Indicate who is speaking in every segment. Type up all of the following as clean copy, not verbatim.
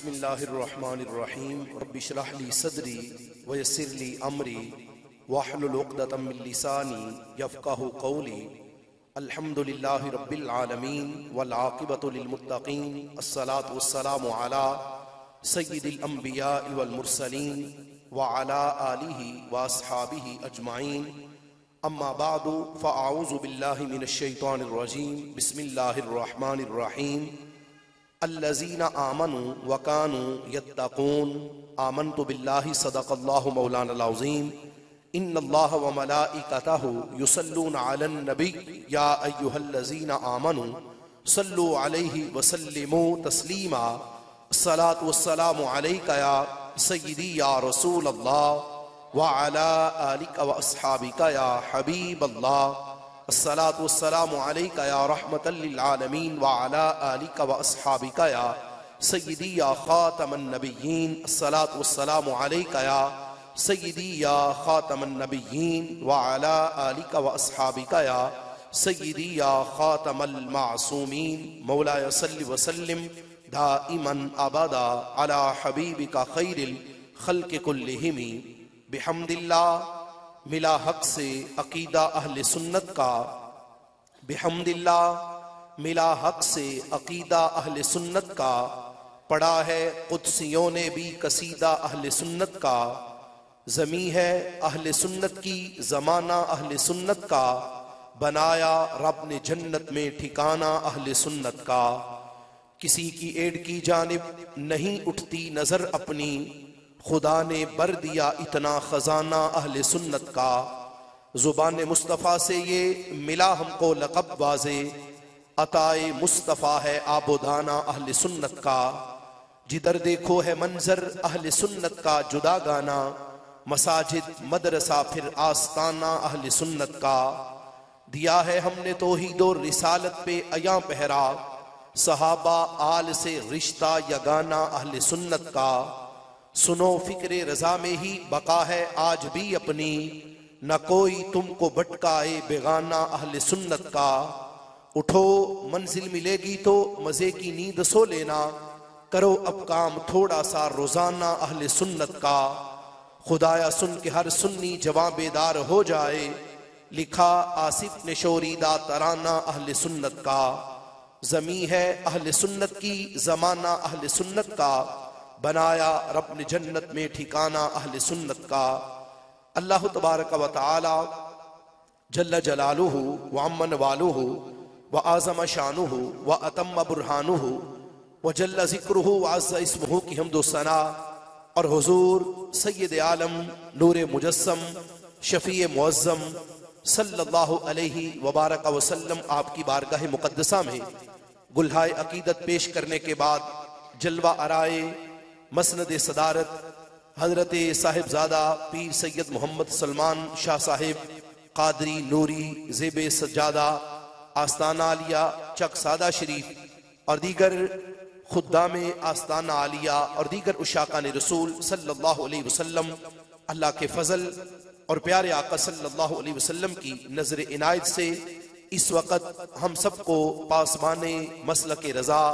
Speaker 1: बिस्मिल्लाहिर्रहमानिर्रहीम रब्बि श्रह ली सदरी व यस्सिर ली अमरी वहलुल उक़दतम मिन लिसानी यफ़क़हू क़ौली। अल्हम्दुलिल्लाहि रब्बिल आलमीन वल आक़िबतु लिल मुत्तक़ीन अस्सलातु वस्सलामु अला सय्यिदिल अंबिया वल मुरसलीन व अला आलिहि व अस्हाबिहि अजमाइन। अम्मा बादु फ़अऊज़ु बिल्लाहि मिनश शैतानिर रजीम। बिस्मिल्लाहिर रहमानिर रहीम। अल्लज़ीना आमनु व कानू यत्तक़ून आमन्तु बिल्लाहि सदक़ल्लाहु मौलानल अज़ीम। इन्नल्लाह व मलाइकतहु युसल्लूना अलन नबी या अय्युहल्लज़ीना आमनु सल्लु अलैहि व सल्लिमू तस्लीमा। अस्सलातु वस्सलामु अलैका या सय्यिदी या रसूलल्लाह व अला आलिका व अस्हाबिका या हबीबल्लाह। अस्सलातु वस्सलामु अलैका या रहमतल लिल आलमीन व अला आलिका व अस्हाबिका या सय्यिदी या खातमन नबिय्यीन। अस्सलातु वस्सलामु अलैका या सय्यिदी या खातमन नबिय्यीन व अला आलिका व अस्हाबिका या सय्यिदी या खातमल मासूमीन। मौलाया सल्लि व सल्लिम दाइमन अबदा अला हबीबिका खैरिल खल्क़ि कुल्लिहिम। बिहम्दिल्लाह मिला हक से अकीदा अहले सुन्नत का। बिहम्दिल्लाह मिला हक से अकीदा अहले सुन्नत का। पढ़ा है कुद्सियों ने भी कसीदा अहले सुन्नत का। ज़मी है अहले सुन्नत की ज़माना अहले सुन्नत का। बनाया रब ने जन्नत में ठिकाना अहले सुन्नत का। किसी की एड की जानिब नहीं उठती नजर अपनी, खुदा ने बर दिया इतना खजाना अहले सुन्नत का। जुबान मुस्तफ़ा से ये मिला हमको लक़ब वाज़े, अताए मुस्तफ़ा है आबोदाना अहले सुन्नत का। जिधर देखो है मंजर अहले सुन्नत का जुदा गाना, मसाजिद मदरसा फिर आस्ताना अहले सुन्नत का। दिया है हमने तौहीद और रिसालत पे अया पहरा, सहाबा आल से रिश्ता यगाना अहले सुन्नत का। सुनो फिक्रे रजा में ही बका है आज भी अपनी, न कोई तुमको भटकाए बेगाना अहले सुन्नत का। उठो मंजिल मिलेगी तो मजे की नींद सो लेना, करो अब काम थोड़ा सा रोजाना अहले सुन्नत का। खुदाया सुन के हर सुन्नी जवाबेदार हो जाए, लिखा आसिफ ने शोरीदा तराना अहले सुन्नत का। ज़मी है अहले सुन्नत की ज़माना अहले सुन्नत का। बनाया रब ने जन्नत में ठिकाना अहले सुन्नत का। अल्लाह तबारक व तआला जल्ल जलालुहु व अम्मन वालुहु व आज़म शानुहु व अतम्म बुरहानुहु व जल्ल ज़िक्रुहु व अज़्ज़ इस्मुहु की हम्द व सना और हुज़ूर सय्यद आलम नूर मुजस्सम शफ़ी मुअज़्ज़म सल्लल्लाहु अलैहि व बारक व सल्लम आपकी बारगाह मुक़द्दसा में गुल्हाए अकीदत पेश करने के बाद जलवा आराए मसनद सदारत हजरत साहिबजादा पीर सैयद मोहम्मद सलमान शाह साहिब कादरी नूरी ज़ेबे सज्जादा आस्ताना आलिया चक सादा शरीफ और दीगर खुद्दाम आस्ताना आलिया और दीगर उशाकान रसूल सल्लल्लाहु अलैहि वसल्लम अल्लाह के फजल और प्यारे आका सल्लल्लाहु अलैहि वसल्लम की नजर इनायत से इस वक़्त हम सबको पासबाने मसलक रज़ा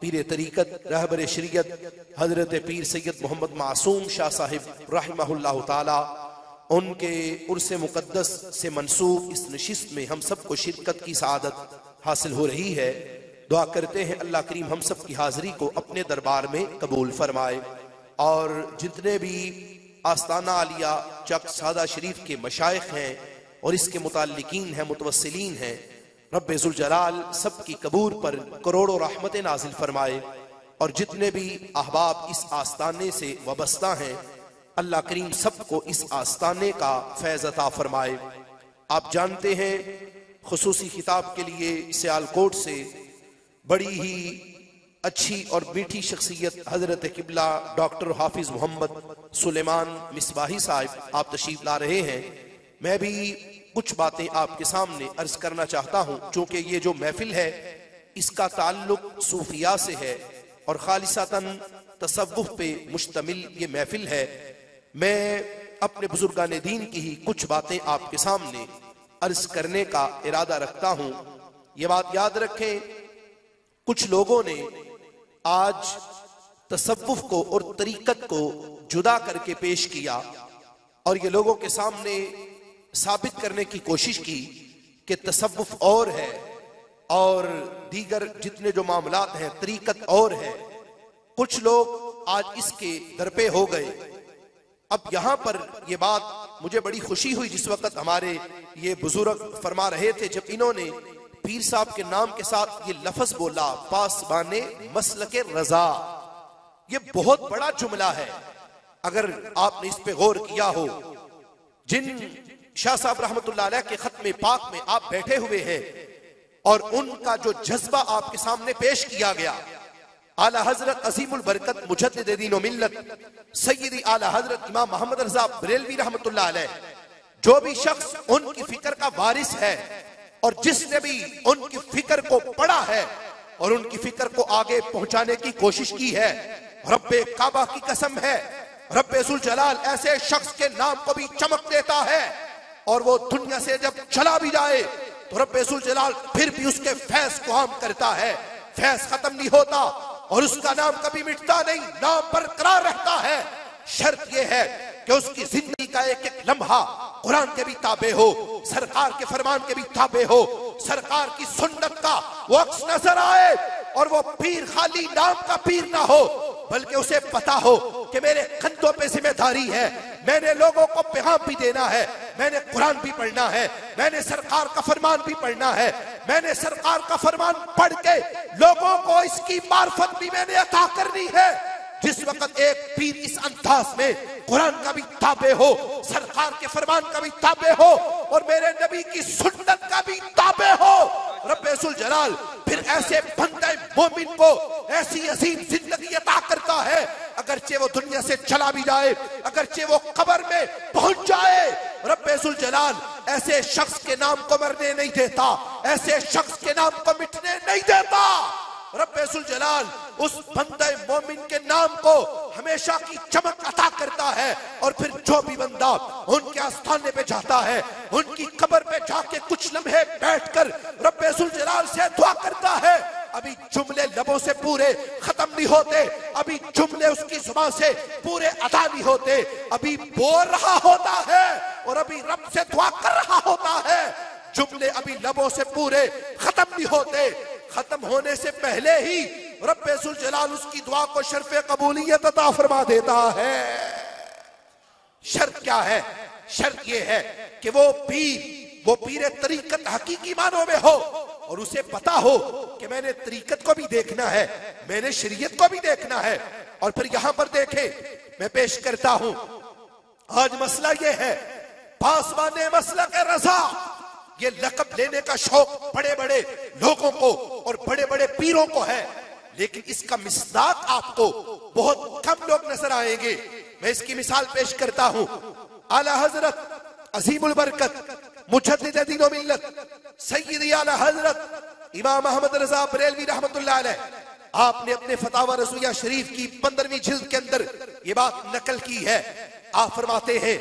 Speaker 1: पीर तरीक़त रहबर शरीयत हजरत पीर सैयद मोहम्मद मासूम शाह साहिब रहमहुल्लाह ताला उनके उर्स मुक़द्दस से मंसूब इस नशिस्त में हम सबको शिरकत की सआदत हासिल हो रही है। दुआ करते हैं अल्लाह करीम हम सब की हाज़िरी को अपने दरबार में कबूल फरमाए और जितने भी आस्ताना आलिया चक सादा शरीफ के मशाइख हैं और इसके मुताल्लिकीन हैं मुतवस्सिलीन हैं, रब्बे ज़ुल जलाल सबकी कबूर पर करोड़ों रहमतें नाजिल फरमाए और जितने भी अहबाब इस आस्ताने से वबस्ता हैं अल्लाह करीम सबको इस आस्ताने का फैज़ अता फरमाए। आप जानते हैं खुसूसी खिताब के लिए सियालकोट से बड़ी ही अच्छी और मीठी शख्सियत हजरत किबला डॉक्टर हाफिज मोहम्मद सुलेमान मिसबाही साहब आप तशरीफ ला रहे हैं। मैं भी कुछ बातें आपके सामने अर्ज करना चाहता हूं, चूंकि ये जो महफिल है इसका ताल्लुक सूफिया से है और खालिसतन तसव्वुफ पे मुश्तमिल ये महफिल है। मैं अपने बुजुर्गान दीन की ही कुछ बातें आपके सामने अर्ज करने का इरादा रखता हूं। ये बात याद रखें, कुछ लोगों ने आज तसव्वुफ को और तरीकत को जुदा करके पेश किया और ये लोगों के सामने साबित करने की कोशिश की कि तसव्वुफ और है और दीगर जितने जो मामलात हैं तरीकत और है। कुछ लोग आज इसके दरपे हो गए। अब यहां पर यह बात मुझे बड़ी खुशी हुई जिस वक्त हमारे ये बुजुर्ग फरमा रहे थे, जब इन्होंने पीर साहब के नाम के साथ ये लफ्ज बोला, पासबाने मसलके रजा। ये बहुत बड़ा जुमला है। अगर आपने इस पे गौर किया हो, जिन शाह साहब रहमतुल्लाह अलैह के खत्मे पाक में आप बैठे हुए हैं और उनका जो जज्बा आपके सामने पेश किया गया, आला हजरत अजीमुल बरकत मुजद्दिद दीन व मिल्लत सय्यदी आला हजरत इमाम मोहम्मद रजा बरेलवी रहमतुल्लाह अलैह, जो भी शख्स उनकी फिक्र का वारिस है और जिसने भी उनकी फिक्र को पढ़ा है और उनकी फिक्र को आगे पहुंचाने की कोशिश की है, रब्बे काबा की कसम है, रब्बे जुल जलाल ऐसे शख्स के नाम को भी चमक देता है और वो दुनिया से जब चला भी जाए तो रब्बे जुल जलाल फिर भी उसके फैज को आम करता है। फैज खत्म नहीं होता और उसका नाम कभी मिटता नहीं, नाम बरकरार रहता है। शर्त यह है कि उसकी जिंदगी का एक एक लम्हा कुरान के भी ताबे हो, सरकार के फरमान के भी ताबे हो, सरकार की सुन्नत का वो अक्स नजर आए और वो पीर खाली नाम का पीर ना हो, बल्कि उसे पता हो कि मेरे कंधों पे जिम्मेदारी है, मैंने लोगों को पैगाम भी देना है, मैंने कुरान भी पढ़ना है, मैंने सरकार का फरमान भी पढ़ना है, मैंने सरकार का फरमान पढ़ के लोगों को इसकी मार्फत भी मैंने अता करनी है। जिस वक्त एक पीर इस अंदाज में कुरान का भी ताबे हो, सरकार के फरमान का भी ताबे हो और मेरे नबी की सुन्नत का भी ताबे हो, रब्बे जुल जलाल फिर ऐसे बंदे मोमिन को ऐसी अजीम जिंदगी अता करता है, अगरचे वो दुनिया से चला भी जाए, अगरचे वो कब्र में पहुंच जाए, रब्बे जुल जलाल ऐसे शख्स के नाम को मरने नहीं देता, ऐसे शख्स के नाम को मिटने नहीं देता। रब्बे जुल जलाल उस बंदे मोमिन के नाम को हमेशा की चमक अता करता है और फिर जो भी बंदा उनके आस्थाने पे जाता है, उनकी कब्र पे जाके कुछ लम्हे बैठकर रब्बे जुल जलाल से दुआ करता है, अभी जुमले लबों से पूरे खत्म नहीं होते, अभी जुमले उसकी जुबान से पूरे अदा नहीं होते, अभी बोल रहा होता है और अभी रब से दुआ कर रहा होता है, जुमले अभी लबों से पूरे खत्म नहीं होते। खत्म होने से पहले ही रब्बे जुल जलाल उसकी दुआ को शर्फ़े कबूलियत अता फरमा देता है। शर्त क्या है? शर्त यह है कि वो पीर तरीकत हकीकी मानों में हो और उसे पता हो कि मैंने तरीकत को भी देखना है, मैंने शरीयत को भी देखना है। और फिर यहां पर देखे, मैं पेश करता हूं, आज मसला यह है, पासबाने मसलक रजा, ये लक़ब लेने का शौक बड़े बड़े लोगों को और बड़े बड़े पीरों को है, लेकिन इसका मिसदाक आपको बहुत कम लोग नजर आएंगे। मैं इसकी मिसाल पेश करता हूं। आला हजरत अजीमुल बरकत मुजद्दिद दीन व मिल्लत सय्यदी आला हजरत इमाम मोहम्मद रजा बरेलवी रहमतुल्लाह अलैह, आपने अपने फतावा रज़विया शरीफ की 15वीं जिल्द के अंदर ये बात नकल की है। आप फरमाते हैं,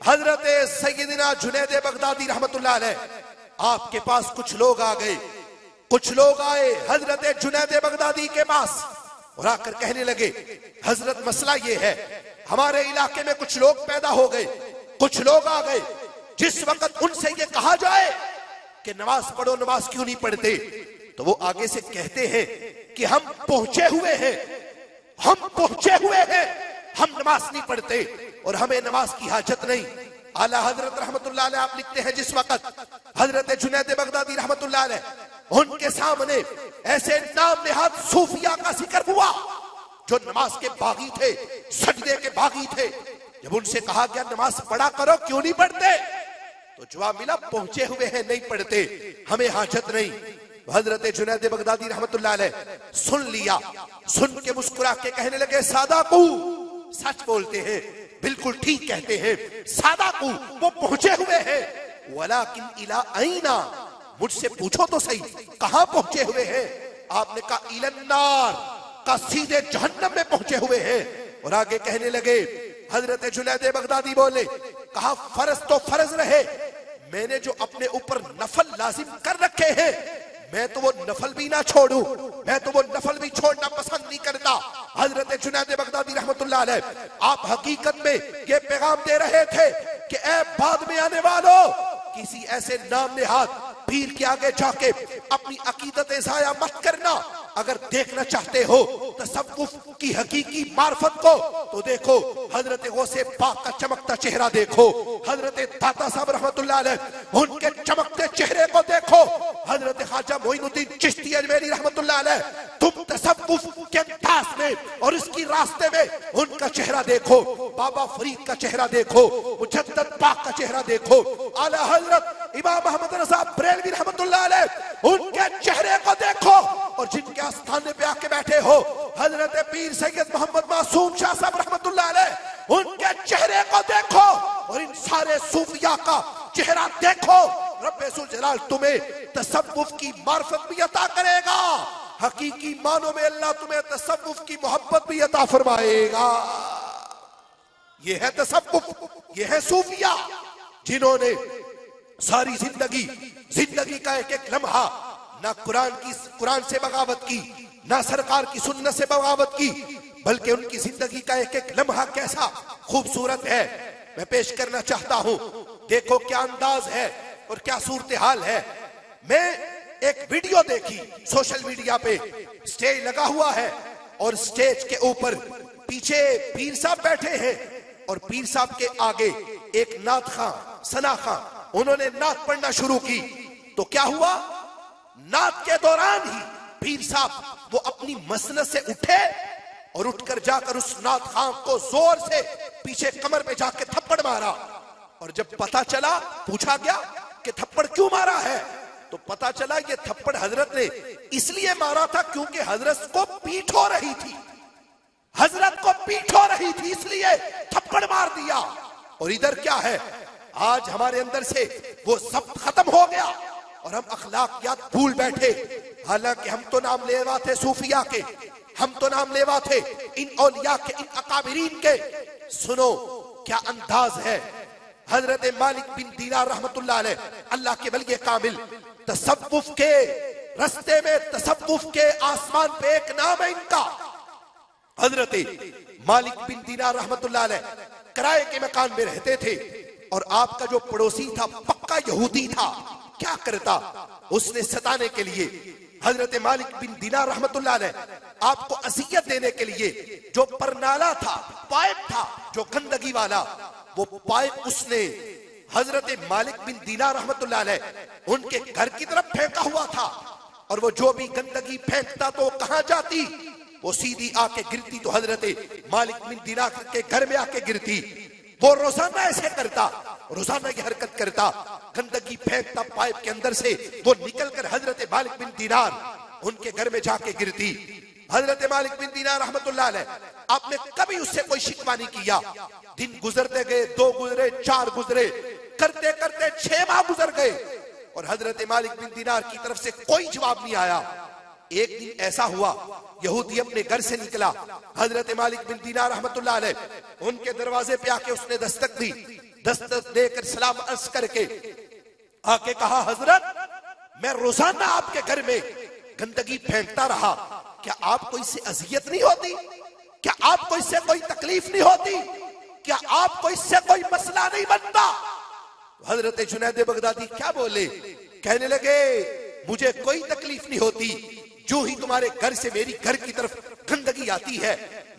Speaker 1: हजरत सैयदना जुनैद बगदादी रहमतुल्लाह अलैह, आपके पास कुछ लोग आ गए, कुछ लोग आए हजरत जुनैद बगदादी के पास और आकर कहने लगे, हजरत मसला ये है, हमारे इलाके में कुछ लोग पैदा हो गए, कुछ लोग आ गए, जिस वक्त उनसे ये कहा जाए कि नमाज पढ़ो, नमाज क्यों नहीं पढ़ते, तो वो आगे से कहते हैं कि हम पहुंचे हुए हैं, हम पहुंचे हुए हैं, हम नमाज नहीं पढ़ते और हमें नमाज की हाजत नहीं। आला हजरत रहमतुल्लाह अलैह आप लिखते हैं, जिस वक्त हजरत जुनैद बगदादी रहमतुल्लाह अलैह उनके सामने ऐसे नाम नेहाद सूफिया का जिक्र हुआ जो नमाज के बागी थे, सजदे के बागी थे, जब उनसे कहा गया नमाज पढ़ा करो, क्यों नहीं पढ़ते, तो जवाब मिला, पहुंचे हुए हैं, नहीं पढ़ते, हमें हाजत नहीं। हजरत जुनैद बगदादी रहमतुल्लाह अलैह सुन लिया, सुन के मुस्कुरा के कहने लगे, सादाकू, सच बोलते हैं, बिल्कुल ठीक कहते हैं, सादाकू, वो पहुंचे हुए हैं, वलाकिन इला आईना, मुझसे पूछो तो सही, कहां पहुंचे हुए हैं? आपने कहा इलन्नार, का सीधे जहन्नम में पहुंचे हुए हैं। और आगे कहने लगे, हजरत जुनैद बगदादी बोले, कहा फर्ज तो फर्ज रहे, मैंने जो अपने ऊपर नफल लाजिम कर रखे हैं, मैं तो वो नफल भी ना छोड़ूं, मैं तो वो नफल भी छोड़ना पसंद नहीं करता। हजरत जुनैद बगदादी रहमतुल्लाह अलैह आप हकीकत में ये पैगाम दे रहे थे कि ऐ बाद में आने वालों, किसी ऐसे नाम नेहाद पीर के आगे जाके अपनी अकीदत ज़ाया मत करना। अगर देखना चाहते हो तसव्वुफ की हकीकी मार्फत को तो देखो हजरत गौसे पाक का चमकता चेहरा देखो, हजरत दाता साहब रहमतुल्लाह अलैह उनके चमकते चेहरे को देखो, हजरत ख्वाजा मोइनुद्दीन चिश्ती अजमेरी रहमतुल्लाह अलैह तुम तसव्वुफ के अंदाज में और इसकी रास्ते में उनका चेहरा देखो, बाबा फरीद का चेहरा देखो, मुजद्दद पाक का चेहरा देखो, आला हजरत इमाम अहमद रज़ा बरेलवी रहमतुल्लाह अलैह उनके चेहरे को देखो, और जिनके आस्थाने पे आके बैठे हो हजरत पीर सैयद मोहम्मद मासूम शाह साहब रहमतुल्लाह अलैह उनके चेहरे को देखो, और इन सारे सूफिया का चेहरा देखो। रब्बे जुल जलाल तुम्हें तसव्वुफ की मार्फत भी अता करेगा, हकीकी मानो में अल्लाह तुम्हें तसव्वुफ की मोहब्बत भी अता फरमाएगा। ये है तसव्वुफ, ये है सूफिया जिन्होंने सारी जिंदगी का एक एक लम्हा ना कुरान से बगावत की, ना सरकार की सुन्नत से बगावत की, बल्कि उनकी जिंदगी का एक एक लम्हा कैसा खूबसूरत है मैं पेश करना चाहता हूं। देखो क्या अंदाज है और क्या सूरत हाल है। मैं एक वीडियो देखी सोशल मीडिया पे, स्टेज लगा हुआ है और स्टेज के ऊपर पीछे पीर साहब बैठे हैं और पीर साहब के आगे एक नात खां सना खां उन्होंने नात पढ़ना शुरू की। तो क्या हुआ, नात के दौरान ही पीर साहब वो अपनी मसनद से उठे और उठकर जाकर उस नात खां को जोर से पीछे कमर पे जाके थप्पड़ मारा, और जब पता चला पूछा गया कि थप्पड़ क्यों मारा है, तो पता चला ये थप्पड़ हजरत ने इसलिए मारा था क्योंकि हजरत को पीठ हो रही थी, हजरत को पीठ हो रही थी इसलिए थप्पड़ मार दिया। और इधर क्या है, आज हमारे अंदर से वो सब खत्म हो गया और हम अखलाकियात भूल बैठे। हालांकि हम तो नाम लेवा थे सूफिया के, हम तो नाम लेवा थे इन औलिया के, इन अकाबिरीन के। सुनो क्या अंदाज है, हजरत मालिक बिन दीनार रहमतुल्लाह अलैह अल्लाह के वली कामिल, तसव्वुफ के रास्ते में, तसव्वुफ के आसमान पे एक नाम है इनका, हजरत मालिक बिन दीनार रहमतुल्लाह अलैह किराए के मकान में रहते थे, और आपका जो पड़ोसी था पक्का यहूदी था। क्या करता, उसने सताने के लिए हजरत मालिक बिन दीनार रहमतुल्लाह अलैह आपको अज़ियत देने के लिए जो परनाला था, पाइप था जो गंदगी वाला, वो पाइप उसने हजरत मालिक बिन दीनार रहमतुल्लाह अलैह उनके घर की तरफ फेंका हुआ था, और वो जो भी गंदगी फेंकता तो कहां जाती, वो सीधी आके गिरती तो हजरत मालिक बिन दीनार के घर में आके गिरती। वो रोजाना ऐसे करता, रोजाना ये हरकत करता, गंदगी फेंकता पाइप के अंदर से, वो निकलकर हजरत मालिक बिन दीनार उनके घर में जाके गिरती। हजरत मालिक बिन दीनार रहमतुल्लाह अलैह आपने कभी उससे कोई शिकवा नहीं किया। दिन गुजरते गए, 2 गुजरे, 4 गुजरे, करते करते 6 माह गुजर गए और हजरत मालिक बिन दीनार की तरफ से कोई जवाब नहीं आया। एक दिन ऐसा हुआ, यहूदी अपने घर से निकला, हजरत मालिक बिन दीनार रहमतुल्लाह अलैह उनके दरवाजे पे आके उसने दस्तक दी, दस्तक देकर सलाम अर्ज करके आके कहा, हजरत मैं रोजाना आपके घर में गंदगी फेंकता रहा, क्या आपको इससे अजियत नहीं होती, क्या आपको इससे कोई तकलीफ नहीं होती, क्या आपको इससे कोई मसला नहीं बनता। हजरत जुनैद बगदादी क्या बोले, कहने लगे मुझे कोई तकलीफ नहीं होती, जो ही तुम्हारे घर से मेरी घर की तरफ गंदगी आती है,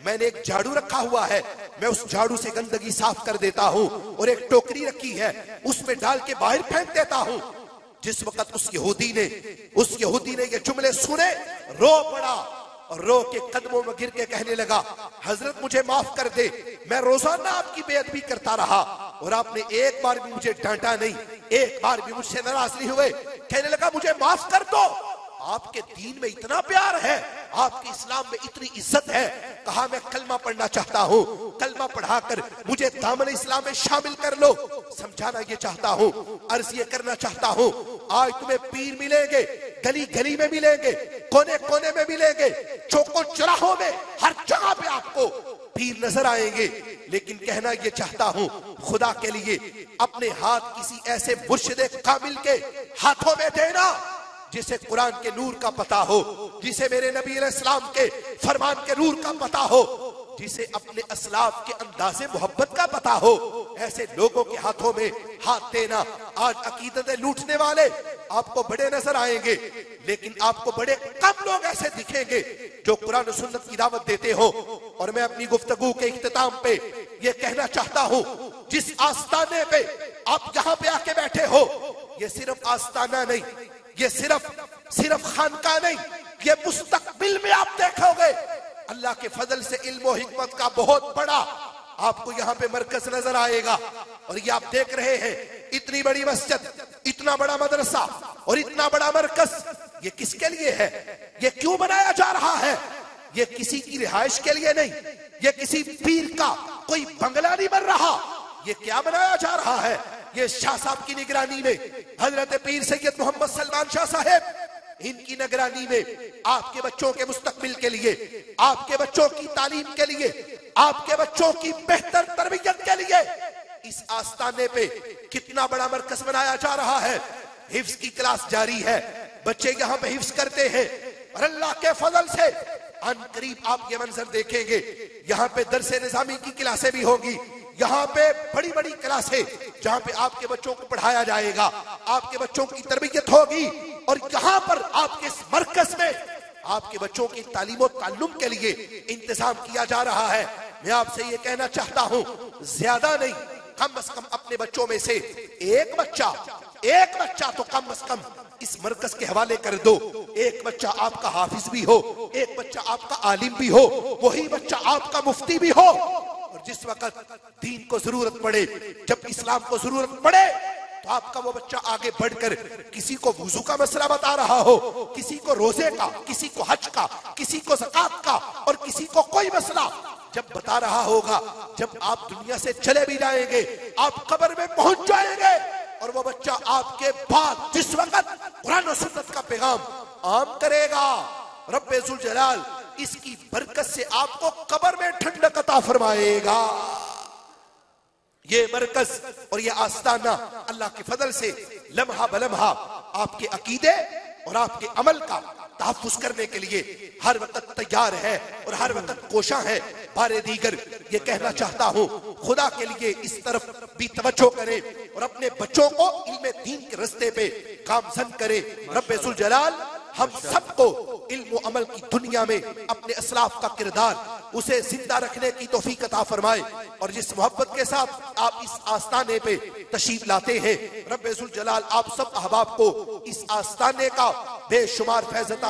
Speaker 1: मैंने एक झाड़ू रखा हुआ है, मैं उस झाड़ू से गंदगी साफ कर देता हूं, और एक टोकरी रखी है उसमें डाल के बाहर फेंक देता हूं। जिस वक्त उस यहूदी ने ये जुमले सुने, रो पड़ा और रो के कदमों में गिर के कहने लगा, हजरत मुझे माफ कर दे, मैं रोजाना आपकी बेअदबी करता रहा और आपने एक बार भी मुझे डांटा नहीं, एक बार भी मुझसे नाराज नहीं हुए। कहने लगा मुझे माफ कर दो, आपके दीन में इतना प्यार है, आपके इस्लाम में इतनी इज्जत है। कहा मैं कलमा पढ़ना चाहता हूँ, कलमा पढ़ाकर मुझे दामन इस्लाम में शामिल कर लो। समझाना ये चाहता हूँ, अर्ज ये करना चाहता हूँ, आज तुम्हें पीर मिलेंगे, गली गली में मिलेंगे, कोने कोने में मिलेंगे, चौकों चौराहों में, हर जगह पे आपको पीर नजर आएंगे। लेकिन कहना ये चाहता हूँ, खुदा के लिए अपने हाथ किसी ऐसे मुर्शिद कामिल के हाथों में देना जिसे कुरान के नूर का पता हो, जिसे मेरे नबी अलैहिस्सलाम के फरमान के नूर का पता हो, जिसे अपने असलाफ के अंदाज़े मोहब्बत का पता हो, ऐसे लोगों के हाथों में हाथ देना। आज अकीदतें लूटने वाले आपको बड़े नजर आएंगे, लेकिन आपको बड़े कम लोग ऐसे दिखेंगे जो कुरान और सुन्नत की दावत देते हो। और मैं अपनी गुफ्तगू के इख्तिताम पे ये कहना चाहता हूं, जिस आस्ताने पे आप यहाँ पे आके बैठे हो, ये सिर्फ आस्ताना नहीं, ये सिर्फ खानका नहीं, ये मुस्तकबिल में आप देखोगे अल्लाह के फजल से इल्म और हिकमत का बहुत बड़ा आपको यहाँ पे मरकज नजर आएगा। और ये आप देख रहे हैं, इतनी बड़ी मस्जिद, इतना बड़ा मदरसा और इतना बड़ा मरकज, ये किसके लिए है? ये क्यों बनाया जा रहा है? ये किसी की रिहाइश के लिए नहीं, ये किसी पीर का कोई बंगला नहीं बन रहा। ये क्या बनाया जा रहा है? ये शाह साहब की निगरानी में, हजरत पीर सैयद मोहम्मद सलमान शाह साहब, इनकी निगरानी में आपके बच्चों के मुस्तकबिल के लिए, आपके बच्चों की तालीम के लिए, आपके बच्चों की बेहतर तरबियत के लिए इस आस्ताने पे कितना बड़ा मरकज बनाया जा रहा है। हिफ्ज की क्लास जारी है, बच्चे यहाँ पे हिफ्ज करते हैं और अल्लाह के फजल से अन करीब आप ये मंजर देखेंगे, यहाँ पे दरसे निजामी की क्लासें भी होगी, यहाँ पे बड़ी बड़ी क्लासें जहाँ पे आपके बच्चों को पढ़ाया जाएगा, आपके बच्चों की तरबियत होगी। और यहाँ पर आपके इस मरकज में आपके बच्चों की तालीम और ताल्लुम के लिए इंतजाम किया जा रहा है। मैं आपसे ये कहना चाहता हूँ, ज्यादा नहीं, कम से कम अपने बच्चों में से एक बच्चा तो कम से कम इस मरकज के हवाले कर दो। एक बच्चा आपका हाफिज भी हो, एक बच्चा आपका आलिम भी हो, वही बच्चा आपका मुफ्ती भी हो। और जिस वक्त दीन को जरूरत पड़े, जब इस्लाम को जरूरत पड़े, तो आपका वो बच्चा आगे बढ़कर किसी को वुजू का मसला बता रहा हो, किसी को रोजे का, किसी को हज का, किसी को ज़कात का और किसी को कोई मसला जब बता रहा होगा, जब आप दुनिया से चले भी जाएंगे, आप कब्र में पहुंच जाएंगे और वो बच्चा आपके बाद जिस वक्त कुरान और सुन्नत का पैगाम आम करेगा, रब्बे जुल जलाल इसकी बरकत से आपको कब्र में ठंडक अता फरमाएगा। ये मरकज और ये आस्ताना अल्लाह के फजल से लम्हा बलम्हा आपके अकीदे और आपके अमल का तहफ्फुज़ करने के लिए हर वक्त तैयार है और हर वक्त कोशा है। बारे दीगर ये कहना चाहता हूँ, खुदा के लिए इस तरफ भी तवज्जो करें और अपने बच्चों को इल्म दीन के रास्ते पे गामज़न करें। रब्बे जुल जलाल हम सबको इल्म और अमल की दुनिया में अपने असलाफ का किरदार उसे जिंदा रखने की तौफीक अता फरमाए। और जिस मोहब्बत के साथ आप इस आस्ताने पे तशरीफ लाते हैं, रब्बे जुल जलाल आप सब अहबाब को इस आस्ताने का बेशुमार फैज़ अता